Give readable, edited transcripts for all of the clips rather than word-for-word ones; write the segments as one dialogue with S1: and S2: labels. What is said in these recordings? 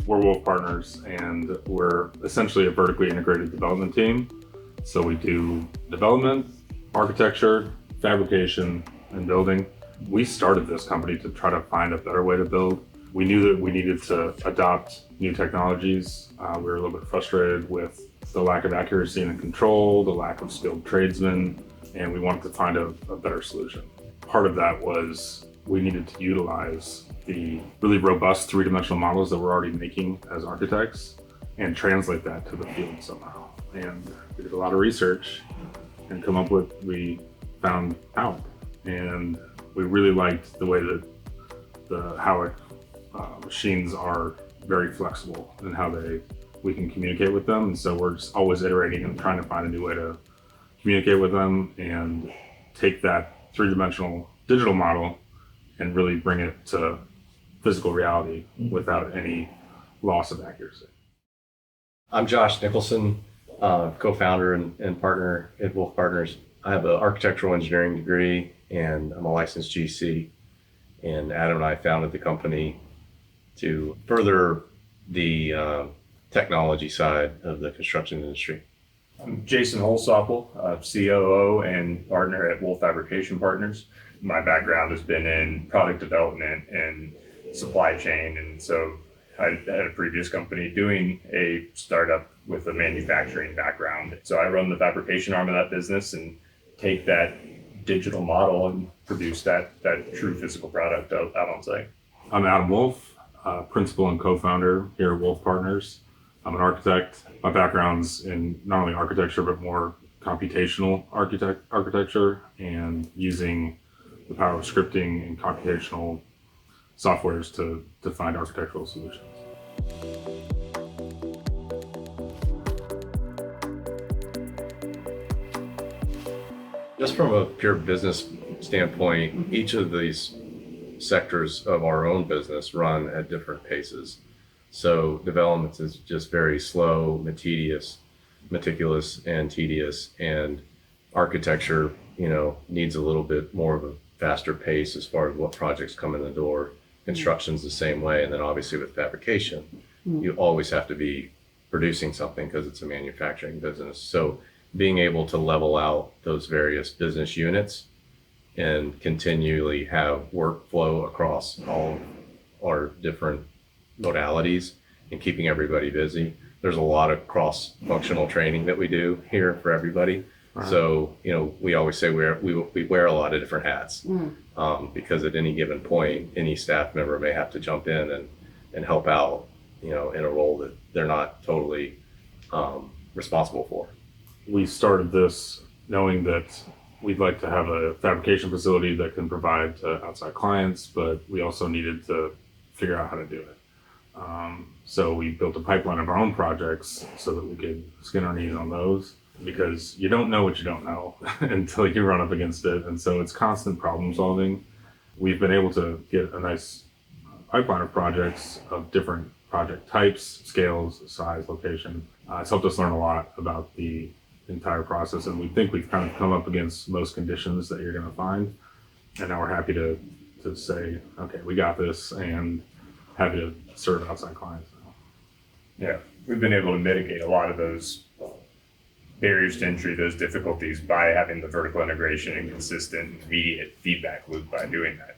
S1: We're Wolf Partners, and we're essentially a vertically integrated development team. So we do development, architecture, fabrication, and building. We started this company to try to find a better way to build. We knew that we needed to adopt new technologies. We were a little bit frustrated with the lack of accuracy and control, the lack of skilled tradesmen, and we wanted to find a better solution. Part of that was we needed to utilize the really robust three-dimensional models that we're already making as architects and translate that to the field somehow. And we did a lot of research and we found how. And we really liked the way that how machines are very flexible and how we can communicate with them. And so we're just always iterating and trying to find a new way to communicate with them and take that three-dimensional digital model and really bring it to physical reality without any loss of accuracy.
S2: I'm Josh Nicholson, co-founder and partner at Wolf Partners. I have an architectural engineering degree and I'm a licensed GC. And Adam and I founded the company to further the technology side of the construction industry.
S3: I'm Jason Holsopple, COO and partner at Wolf Fabrication Partners. My background has been in product development and supply chain, and so I had a previous company doing a startup with a manufacturing background. So I run the fabrication arm of that business and take that digital model and produce that true physical product out on site.
S1: I'm Adam Wolf, principal and co-founder here at Wolf Partners. I'm an architect. My background's in not only architecture, but more computational architecture and using the power of scripting and computational softwares to find architectural solutions.
S2: Just from a pure business standpoint, each of these sectors of our own business run at different paces. So development is just very slow, meticulous and tedious, and architecture, needs a little bit more of a faster pace as far as what projects come in the door. Construction's the same way, and then obviously with fabrication, you always have to be producing something because it's a manufacturing business. So being able to level out those various business units and continually have workflow across all of our different modalities and keeping everybody busy. There's a lot of cross-functional training that we do here for everybody. Right. So, we always say we wear a lot of different hats because at any given point, any staff member may have to jump in and help out, in a role that they're not totally responsible for.
S1: We started this knowing that we'd like to have a fabrication facility that can provide to outside clients, but we also needed to figure out how to do it. So we built a pipeline of our own projects so that we could skin our knees on those, because you don't know what you don't know until you run up against it. And so it's constant problem solving. We've been able to get a nice pipeline of projects of different project types, scales, size, location. It's helped us learn a lot about the entire process, and we think we've kind of come up against most conditions that you're going to find. And now we're happy to say, okay, we got this, and happy to serve outside clients now.
S3: Yeah, we've been able to mitigate a lot of those barriers to entry, those difficulties, by having the vertical integration and consistent immediate feedback loop by doing that.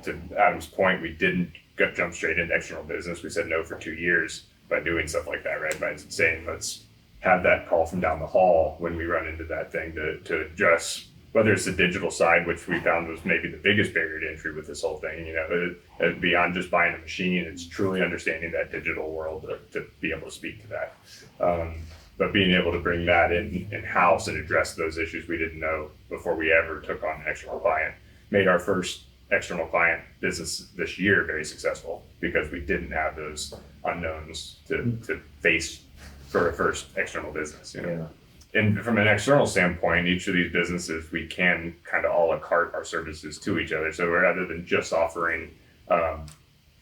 S3: To Adam's point, we didn't jump straight into external business. We said no for 2 years by doing stuff like that, right? By saying, let's have that call from down the hall when we run into that thing to address, whether it's the digital side, which we found was maybe the biggest barrier to entry with this whole thing, beyond just buying a machine, it's truly understanding that digital world to be able to speak to that. But being able to bring that in-house and address those issues we didn't know before we ever took on an external client made our first external client business this year very successful, because we didn't have those unknowns to face for a first external business.
S2: Yeah.
S3: And from an external standpoint, each of these businesses, we can kind of a la carte our services to each other. So rather than just offering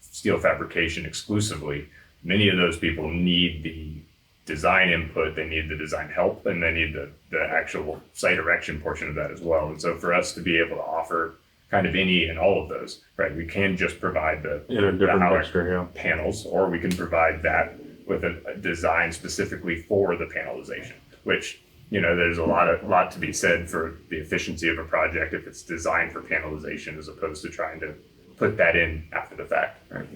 S3: steel fabrication exclusively, many of those people need the design input, they need the design help, and they need the actual site erection portion of that as well. And so for us to be able to offer kind of any and all of those, right? We can just provide
S1: In a different
S3: the
S1: mixture, yeah.
S3: panels, or we can provide that with a design specifically for the panelization, which, there's a lot to be said for the efficiency of a project if it's designed for panelization as opposed to trying to put that in after the fact, right?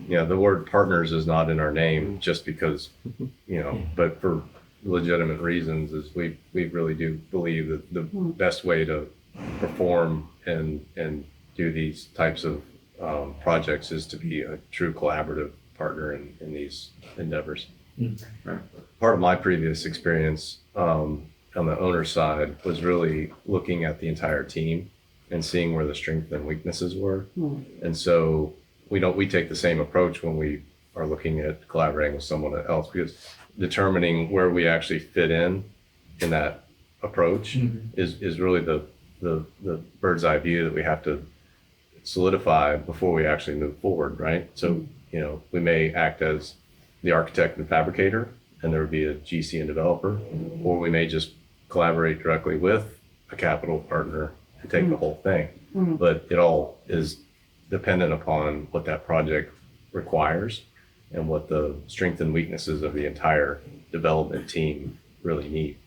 S2: Yeah, the word partners is not in our name just because, but for legitimate reasons is we really do believe that the best way to perform and do these types of projects is to be a true collaborative partner in these endeavors.
S3: Right.
S2: Part of my previous experience on the owner side was really looking at the entire team and seeing where the strengths and weaknesses were. And so we take the same approach when we are looking at collaborating with someone else, because determining where we actually fit in that approach is really the bird's eye view that we have to solidify before we actually move forward, right? So, we may act as the architect and fabricator, and there would be a GC and developer, or we may just collaborate directly with a capital partner to take the whole thing. But it all is dependent upon what that project requires and what the strengths and weaknesses of the entire development team really need.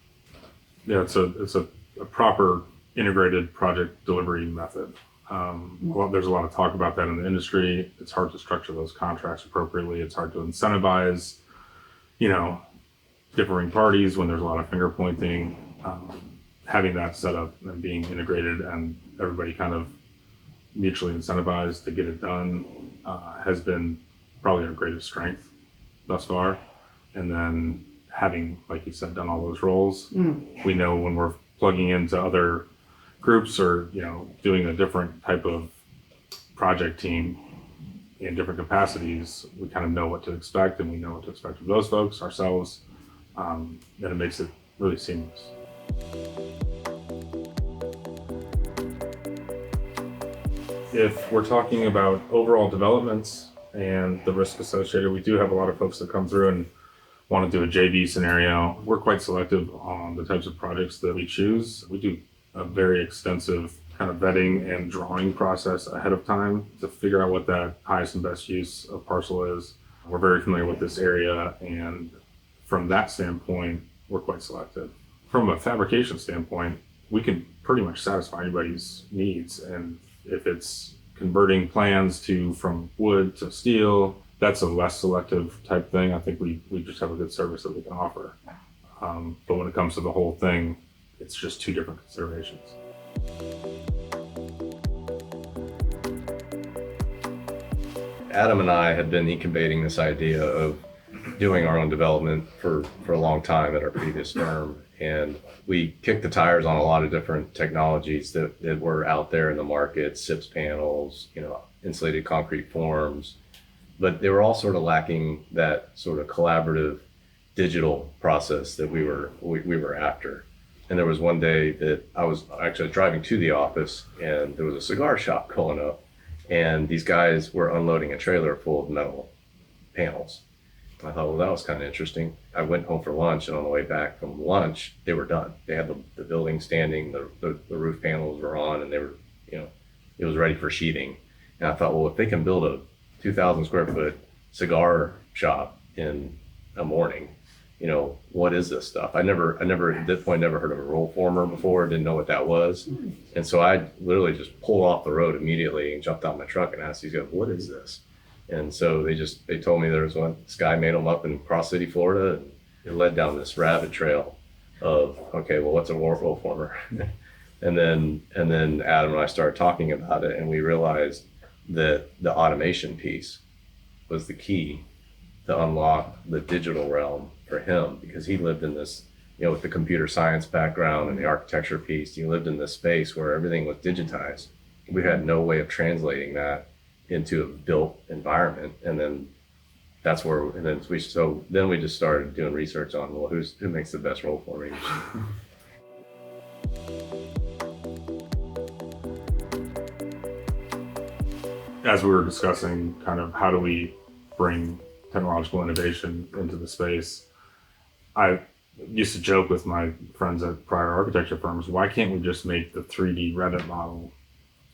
S1: Yeah, it's a proper integrated project delivery method. Well, there's a lot of talk about that in the industry. It's hard to structure those contracts appropriately. It's hard to incentivize, differing parties when there's a lot of finger pointing. Having that set up and being integrated and everybody kind of mutually incentivized to get it done has been probably our greatest strength thus far. And then having, like you said, done all those roles, we know when we're plugging into other groups or, doing a different type of project team in different capacities, we kind of know what to expect, and we know what to expect of those folks, ourselves, and it makes it really seamless. If we're talking about overall developments and the risk associated, we do have a lot of folks that come through and want to do a JV scenario. We're quite selective on the types of projects that we choose. We do a very extensive kind of vetting and drawing process ahead of time to figure out what that highest and best use of parcel is. We're very familiar with this area, and from that standpoint, we're quite selective. From a fabrication standpoint, we can pretty much satisfy anybody's needs, and if it's converting plans from wood to steel, that's a less selective type thing. I think we just have a good service that we can offer. But when it comes to the whole thing, it's just two different considerations.
S2: Adam and I had been incubating this idea of doing our own development for a long time at our previous firm. And we kicked the tires on a lot of different technologies that were out there in the market, SIPS panels, insulated concrete forms, but they were all sort of lacking that sort of collaborative digital process that we were after. And there was one day that I was actually driving to the office, and there was a cigar shop going up, and these guys were unloading a trailer full of metal panels. I thought, well, that was kind of interesting. I went home for lunch, and on the way back from lunch, they were done. They had the building standing, the roof panels were on, and they were, it was ready for sheathing. And I thought, well, if they can build a 2,000 square foot cigar shop in a morning, what is this stuff? I never at this point never heard of a roll former before, didn't know what that was. And so I literally just pulled off the road immediately and jumped out of my truck and asked these guys, what is this? And so they told me there was one. This guy made them up in Cross City, Florida, and it led down this rabbit trail of, okay, well, what's a roll former? and then Adam and I started talking about it, and we realized that the automation piece was the key to unlock the digital realm for him, because he lived in this, with the computer science background and the architecture piece, he lived in this space where everything was digitized. We had no way of translating that into a built environment. And then we just started doing research on, well, who makes the best roll forming.
S1: As we were discussing kind of how do we bring technological innovation into the space, I used to joke with my friends at prior architecture firms, why can't we just make the 3D Revit model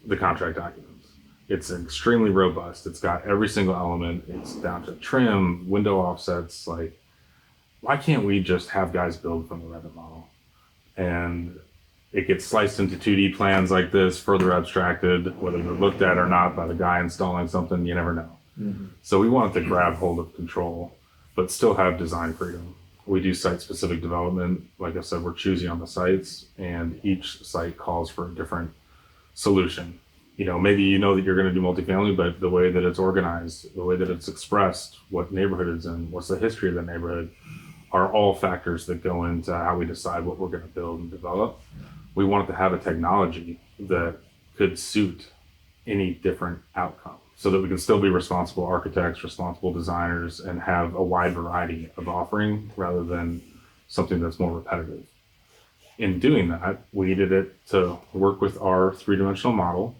S1: the contract documents. It's extremely robust. It's got every single element. It's down to trim, window offsets. Like, why can't we just have guys build from the Revit model? And it gets sliced into 2D plans like this, further abstracted, whether they're looked at or not by the guy installing something, you never know. So we wanted to grab hold of control, but still have design freedom. We do site-specific development. Like I said, we're choosy on the sites, and each site calls for a different solution. You know, maybe you know that you're going to do multifamily, but the way that it's organized, the way that it's expressed, what neighborhood it's in, what's the history of the neighborhood, are all factors that go into how we decide what we're going to build and develop. We wanted to have a technology that could suit any different outcome, so that we can still be responsible architects, responsible designers, and have a wide variety of offering rather than something that's more repetitive. In doing that, we needed it to work with our three-dimensional model,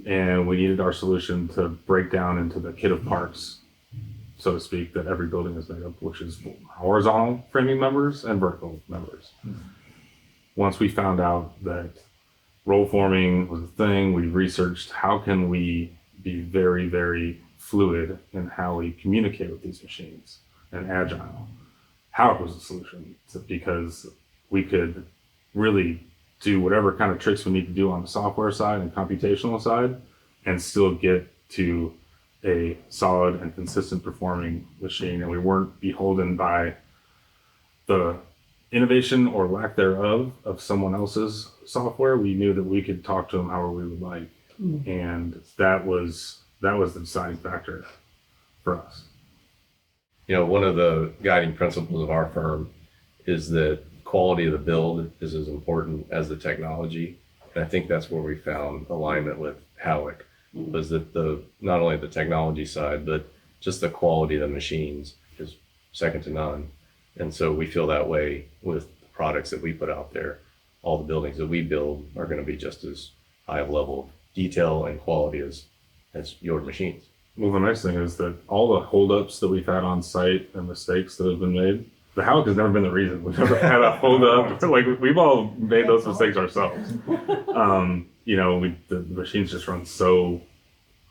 S1: and we needed our solution to break down into the kit of parts, so to speak, that every building is made of, which is horizontal framing members and vertical members. Once we found out that roll forming was a thing, we researched how can we be very, very fluid in how we communicate with these machines and agile. How it was a solution, because we could really do whatever kind of tricks we need to do on the software side and computational side and still get to a solid and consistent performing machine. And we weren't beholden by the innovation or lack thereof of someone else's software. We knew that we could talk to them however we would like. And that was the deciding factor for us.
S2: You know, one of the guiding principles of our firm is that quality of the build is as important as the technology. And I think that's where we found alignment with Howick, was that not only the technology side, but just the quality of the machines is second to none. And so we feel that way with the products that we put out there. All the buildings that we build are going to be just as high a level of detail and quality as your machines.
S1: Well, the nice thing is that all the holdups that we've had on site and mistakes that have been made, the Howick has never been the reason. We've never had a holdup. Like, we've all made those mistakes ourselves. You know, the machines just run so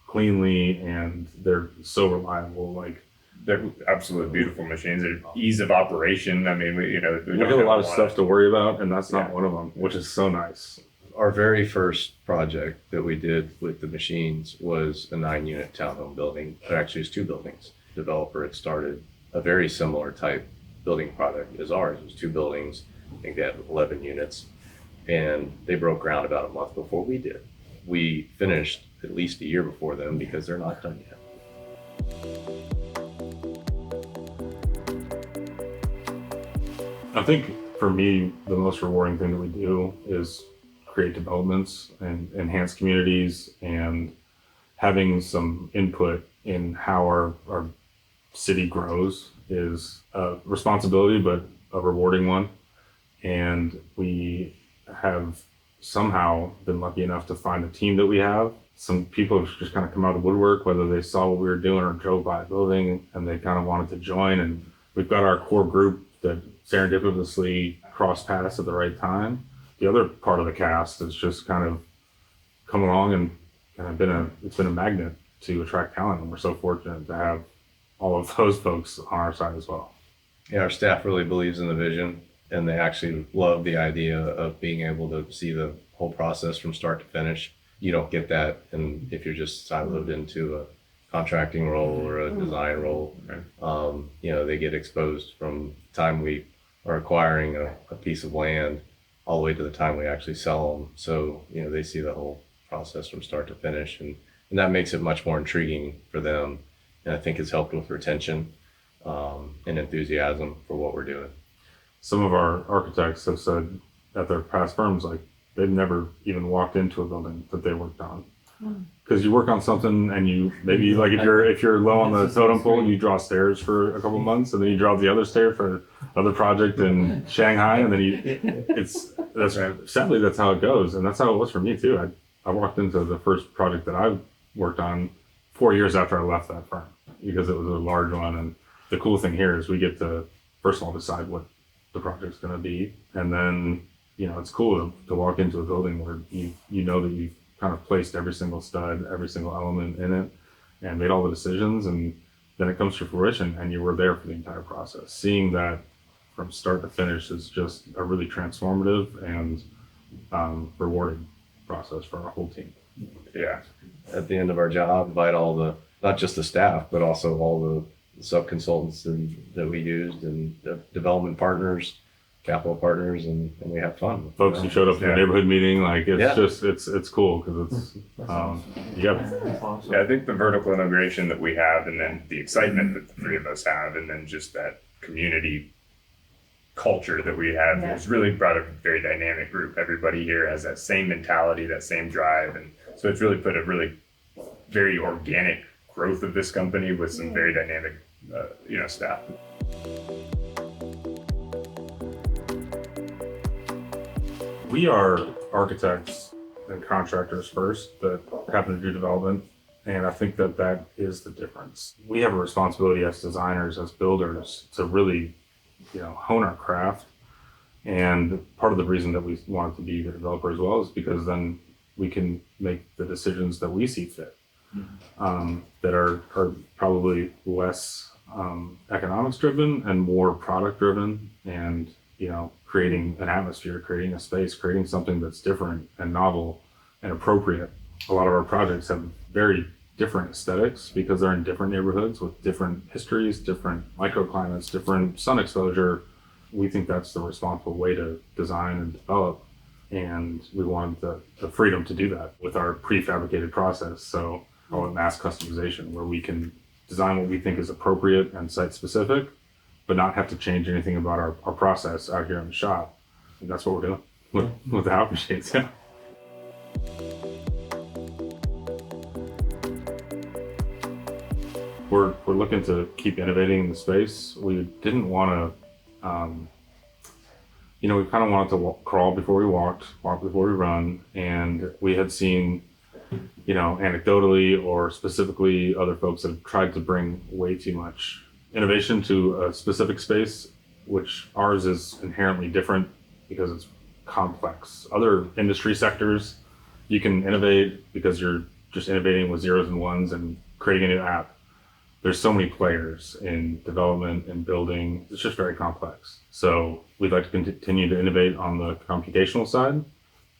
S1: cleanly and they're so reliable. Like,
S3: They're absolutely beautiful machines. They're ease of operation. I mean, we
S1: we have a lot of stuff to worry about, and that's not one of them, which is so nice.
S2: Our very first project that we did with the machines was a 9-unit townhome building. It actually is 2 buildings. The developer had started a very similar type building product as ours. It was 2 buildings. I think they had 11 units. And they broke ground about a month before we did. We finished at least a year before them because they're not done yet.
S1: I think for me, the most rewarding thing that we do is create developments and enhance communities, and having some input in how our city grows is a responsibility, but a rewarding one. And we have somehow been lucky enough to find the team that we have. Some people have just kind of come out of the woodwork, whether they saw what we were doing or drove by a building and they kind of wanted to join. And we've got our core group that serendipitously crossed paths at the right time. The other part of the cast has just kind of come along and kind of it's been a magnet to attract talent. And we're so fortunate to have all of those folks on our side as well.
S2: Yeah, our staff really believes in the vision, and they actually love the idea of being able to see the whole process from start to finish. You don't get that if you're just siloed into a contracting role or a design role. You know, they get exposed from the time we are acquiring a piece of land all the way to the time we actually sell them. So, you know, they see the whole process from start to finish, and that makes it much more intriguing for them. And I think it's helped with retention and enthusiasm for what we're doing.
S1: Some of our architects have said at their past firms, like, they've never even walked into a building that they worked on. Because you work on something and you maybe, like, if you're low on the totem pole, you draw stairs for a couple months, and then you draw the other stair for another project in Shanghai, and then sadly that's how it goes. And that's how it was for me too. I walked into the first project that I worked on 4 years after I left that firm, because it was a large one. And the cool thing here is we get to, first of all, decide what the project's going to be, and then, you know, it's cool to walk into a building where you know that you've kind of placed every single stud, every single element in it, and made all the decisions. And then it comes to fruition, and you were there for the entire process. Seeing that from start to finish is just a really transformative and rewarding process for our whole team.
S3: Yeah.
S2: At the end of our job, invite all the, not just the staff, but also all the sub-consultants that we used, and the development partners, capital partners, and we have fun.
S1: Folks who showed up to the neighborhood meeting, like it's just, it's cool because it's, you got it.
S3: Yeah, I think the vertical integration that we have, and then the excitement that the three of us have, and then just that community culture that we have, has really brought a very dynamic group. Everybody here has that same mentality, that same drive, and so it's really put a really very organic growth of this company with some very dynamic, staff.
S1: We are architects and contractors first that happen to do development. And I think that is the difference. We have a responsibility as designers, as builders, to really, hone our craft. And part of the reason that we wanted to be the developer as well is because then we can make the decisions that we see fit, that are probably less economics driven and more product driven, and creating an atmosphere, creating a space, creating something that's different and novel and appropriate. A lot of our projects have very different aesthetics because they're in different neighborhoods with different histories, different microclimates, different sun exposure. We think that's the responsible way to design and develop. And we wanted the freedom to do that with our prefabricated process. So call it mass customization, where we can design what we think is appropriate and site specific, but not have to change anything about our process out here in the shop. And that's what we're doing with the house machines. Yeah. We're looking to keep innovating in the space. We didn't want to, we kind of wanted to crawl before we walk before we run. And we had seen, anecdotally or specifically, other folks that have tried to bring way too much innovation to a specific space, which ours is inherently different because it's complex. Other industry sectors, you can innovate because you're just innovating with zeros and ones and creating a new app. There's so many players in development and building. It's just very complex. So we'd like to continue to innovate on the computational side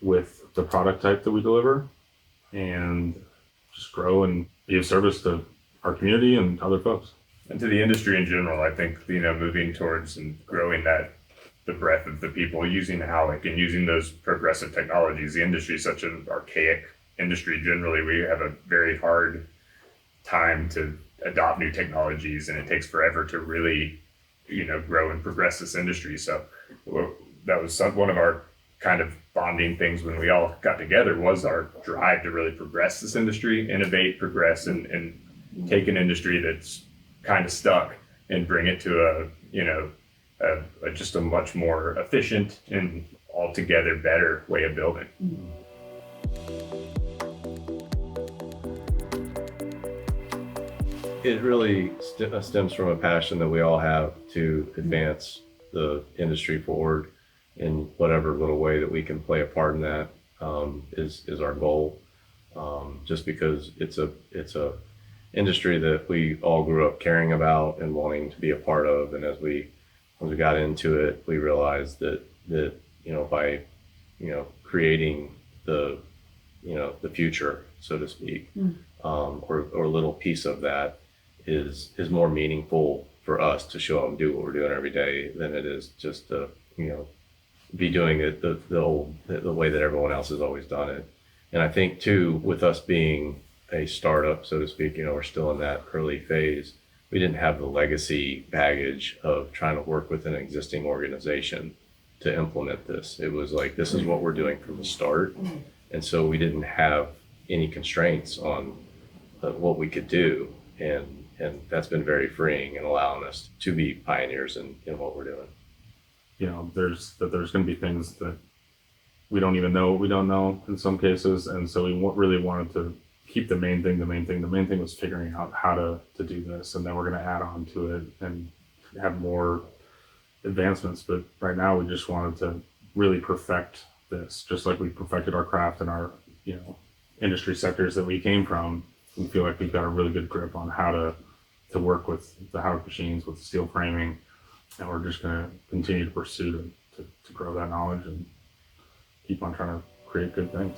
S1: with the product type that we deliver, and just grow and be of service to our community and other folks.
S3: And to the industry in general, I think, moving towards and growing the breadth of the people using HALIC and using those progressive technologies. The industry is such an archaic industry generally. We have a very hard time to adopt new technologies, and it takes forever to really, grow and progress this industry. So that was one of our kind of bonding things when we all got together, was our drive to really progress this industry, innovate, progress, and take an industry that's kind of stuck and bring it to just a much more efficient and altogether better way of building.
S2: It really stems from a passion that we all have to advance the industry forward in whatever little way that we can play a part in that, is our goal. Just because it's a industry that we all grew up caring about and wanting to be a part of, and as we got into it, we realized that by creating the future, so to speak, or a little piece of that is more meaningful for us to show up and do what we're doing every day than it is just to be doing it the way that everyone else has always done it. And I think too, with us being a startup, so to speak, we're still in that early phase. We didn't have the legacy baggage of trying to work with an existing organization to implement this. It was like, this is what we're doing from the start. And so we didn't have any constraints on what we could do. And that's been very freeing and allowing us to be pioneers in what we're doing.
S1: There's going to be things that we don't even know what we don't know in some cases. And so we really wanted to keep the main thing. The main thing was figuring out how to do this. And then we're going to add on to it and have more advancements. But right now we just wanted to really perfect this, just like we perfected our craft and our, industry sectors that we came from, we feel like we've got a really good grip on how to work with the howard machines, with the steel framing, and we're just going to continue to pursue to grow that knowledge and keep on trying to create good things.